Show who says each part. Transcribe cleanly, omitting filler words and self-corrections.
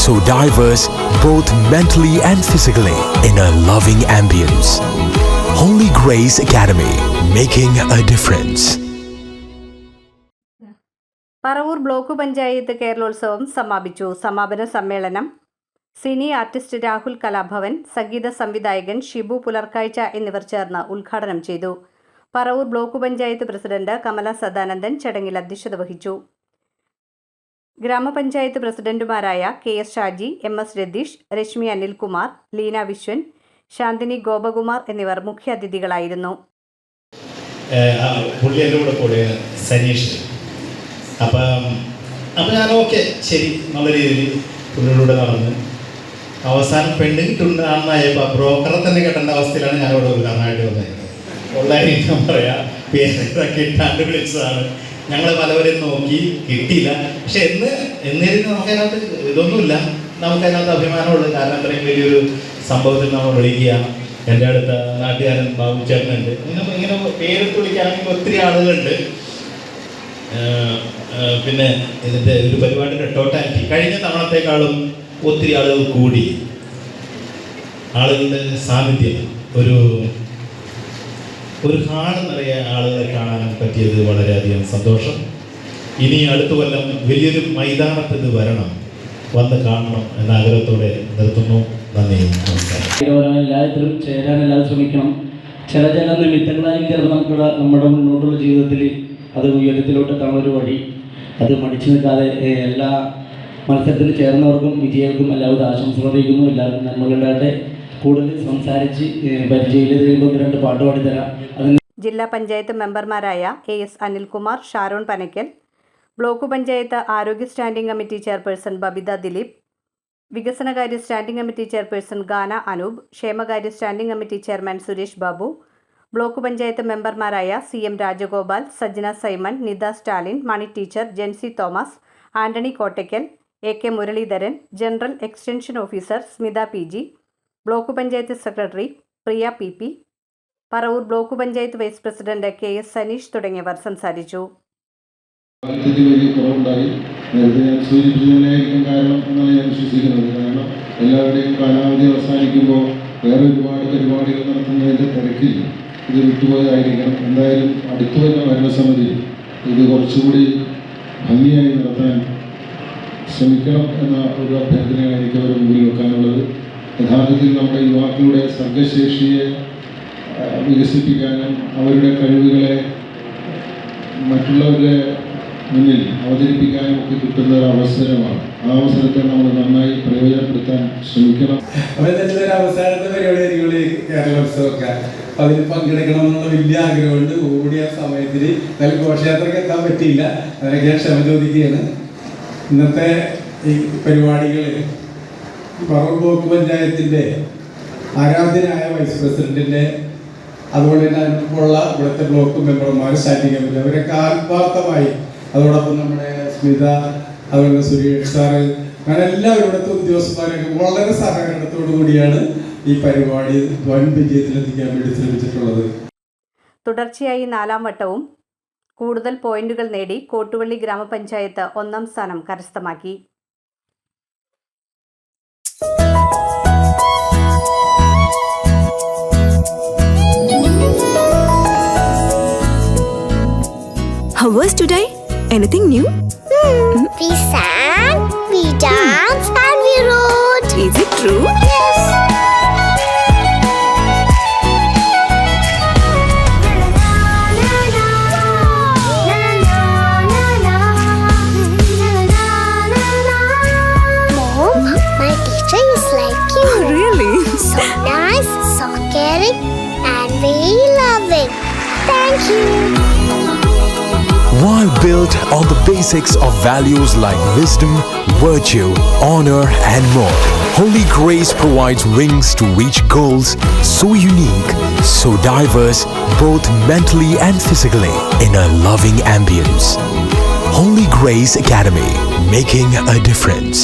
Speaker 1: so diverse both mentally and physically in a loving ambience. Holy Grace Academy, making a difference.
Speaker 2: Paravur block panchayat Keralolsavam സമാപിച്ചു. സമാപന സമ്മേളനം cine artist Rahul Kalabhavan, സംഗീത സംവിധായകൻ ഷിബു പുലർക്കാഴ്ച എന്നിവർ ചേർന്ന് ഉദ്ഘാടനം ചെയ്തു. പറവൂർ ബ്ലോക്ക് പഞ്ചായത്ത് പ്രസിഡന്റ് കമല സദാനന്ദൻ ചടങ്ങിൽ അധ്യക്ഷത വഹിച്ചു. ഗ്രാമപഞ്ചായത്ത് പ്രസിഡന്റുമാരായ KS ഷാജി, MS രതീഷ്, രശ്മി അനിൽകുമാർ, ലീന വിശ്വൻ, ശാന്തിനി ഗോപകുമാർ എന്നിവർ മുഖ്യാതിഥികളായിരുന്നു.
Speaker 3: അപ്പം ഞാൻ ഓക്കെ ശരി നല്ല രീതിയിൽ പുള്ളിയുടെ നടന്ന് അവസാനം പെണ്ണിന് തുണ്ടാണെന്നായപ്പോൾ ബ്രോക്കറെ തന്നെ കെട്ടേണ്ട അവസ്ഥയിലാണ് ഞാനിവിടെ ഉദ്ഘാടനമായിട്ട് വന്നത്. ഉള്ളതായിട്ട് ഞാൻ പറയാം, പേരൊക്കെ ഇട്ടാണ്ട് വിളിച്ചതാണ്. ഞങ്ങൾ പലവരും നോക്കി കിട്ടിയില്ല. പക്ഷെ എന്നിരുന്ന് നമുക്കതിനകത്ത് ഇതൊന്നുമില്ല, നമുക്കതിനകത്ത് അഭിമാനമുള്ളൂ. കാരണം അത്രയും വലിയൊരു സംഭവത്തിൽ നമ്മൾ വിളിക്കുക. എൻ്റെ അടുത്ത നാട്ടുകാരൻ ബാബു ചേട്ടനുണ്ട്. ഇങ്ങനെ പേരിട്ട് വിളിക്കുകയാണെങ്കിൽ ഒത്തിരി ആളുകളുണ്ട്. പിന്നെ ഇതിൻ്റെ ഒരു പരിപാടിയുടെ ടോട്ടാലിറ്റി കഴിഞ്ഞ തവണത്തേക്കാളും ഒത്തിരി ആളുകൾ കൂടി, ആളുകളുടെ സാന്നിധ്യം, ഒരു ഹാള് നിറയെ ആളുകളെ കാണാൻ പറ്റിയത് വളരെയധികം സന്തോഷം. ഇനി അടുത്ത കൊല്ലം വലിയൊരു മൈതാനത്ത് ഇത് വരണം, വന്ന് കാണണം എന്ന ആഗ്രഹത്തോടെ നിർത്തുന്നു. നന്ദി, നമസ്കാരം.
Speaker 4: എല്ലാത്തിലും ചേരാൻ എല്ലാവരും ശ്രമിക്കണം. ചില നിമിത്തങ്ങളായി ചിലപ്പോൾ നമ്മുടെ മുന്നോട്ടുള്ള ജീവിതത്തിൽ അത് ഉയരത്തിലോട്ടെത്താനുള്ള വഴി, അത് മടിച്ചു നിൽക്കാതെ എല്ലാ മത്സരത്തിൽ ചേർന്നവർക്കും വിജയികൾക്കും എല്ലാവരും ആശംസകൾ അറിയിക്കുന്നു. എല്ലാവരും നന്മകളുടെ കൂടുതൽ സംസാരിച്ച് പരിചയത്തിൽ കഴിയുമ്പോൾ 2 പാട്ട് പാടിത്തരാം.
Speaker 2: ജില്ലാ പഞ്ചായത്ത് മെമ്പർമാരായ AS Anilkumar, Sharon Panakkal, block panchayat ആരോഗ്യ standing committee chairperson Babitha Dileep, വികസനകാര്യ standing committee chairperson Gana Anoop, ക്ഷേമകാര്യ standing committee chairman Suresh Babu, block panchayat മെമ്പർമാരായ CM Rajagopal, Sajna Simon, Nitha Stalin, Mani teacher, Jency Thomas, Antony Kottakkal, AK Muraleedharan, general extension officer Smitha PG, block panchayat secretary Priya PP, Paravur block panchayat vice president KS Saneesh തുടങ്ങിയവർ സംസാരിച്ചു.
Speaker 5: എല്ലാവരുടെയും കാലാവധി അവസാനിക്കുമ്പോൾ വേറെ ഒരുപാട് പരിപാടികൾ നടത്തുന്നതിൻ്റെ തിരക്കിൽ ഇത് വിട്ടുപോയതായിരിക്കണം. എന്തായാലും അടുത്തു വരുന്ന ഭരണസമിതി ഇത് കുറച്ചുകൂടി ഭംഗിയായി നടത്താൻ ശ്രമിക്കണം എന്ന ഒരു അഭ്യർത്ഥനയാണ് എനിക്ക് അവരുടെ മുമ്പിൽ വെക്കാനുള്ളത്. യഥാർത്ഥത്തിൽ നമ്മുടെ യുവാക്കളുടെ സർഗശേഷിയെ വികസിപ്പിക്കാനും അവരുടെ കഴിവുകളെ മറ്റുള്ളവരുടെ മുന്നിൽ അവതരിപ്പിക്കാനും ഒക്കെ കിട്ടുന്ന ഒരു അവസരമാണ്. ആ അവസരത്തെ നമ്മൾ നന്നായി പ്രയോജനപ്പെടുത്താൻ ശ്രമിക്കണം.
Speaker 6: അവസാനത്തെ പരിപാടി കേരളോത്സവമൊക്കെ അതിൽ പങ്കെടുക്കണം എന്നുള്ള വലിയ ആഗ്രഹമുണ്ട്. ഓടിയ സമയത്തിൽ നല്ല ഘോഷയാത്രയ്ക്ക് എത്താൻ പറ്റിയില്ല, അതിനൊക്കെ ഞാൻ ക്ഷമ ചോദിക്കുകയാണ്. ഇന്നത്തെ ഈ പരിപാടികൾ പറവൂർ ബ്ലോക്ക് പഞ്ചായത്തിൻ്റെ ആരാധ്യനായ വൈസ് പ്രസിഡന്റിൻ്റെ, അതുപോലെ തന്നെ അതിനുള്ള ഇവിടുത്തെ ബ്ലോക്ക് മെമ്പർമാർ, സ്റ്റാൻഡിംഗ് കമ്മിറ്റി, അവരൊക്കെ ആത്മാർത്ഥമായി, അതോടൊപ്പം നമ്മുടെ സ്മിത, അതുപോലെ സുരേഷ് സാറ്, അങ്ങനെ എല്ലാവരും ഇവിടുത്തെ ഉദ്യോഗസ്ഥന്മാരൊക്കെ വളരെ സഹകരണത്തോടു കൂടിയാണ് ഈ പരിപാടി വൻ വിജയത്തിലെത്തിക്കാൻ വേണ്ടി ശ്രമിച്ചിട്ടുള്ളത്.
Speaker 2: തുടർച്ചയായി 4ാം വട്ടവും കൂടുതൽ പോയിന്റുകൾ നേടി കോട്ടുവള്ളി ഗ്രാമപഞ്ചായത്ത് 1ാം സ്ഥാനം കരസ്ഥമാക്കി.
Speaker 7: How was today? Anything new?
Speaker 8: We sang, we danced, and we wrote.
Speaker 7: Is it true?
Speaker 8: Yes. Mom, my teacher is like you.
Speaker 7: Oh, really?
Speaker 8: So nice, so caring, and very loving. Thank you.
Speaker 1: While built on the basics of values like wisdom, virtue, honor, and more, Holy Grace provides wings to reach goals so unique, so diverse, both mentally and physically, in a loving ambience. Holy Grace Academy, making a difference.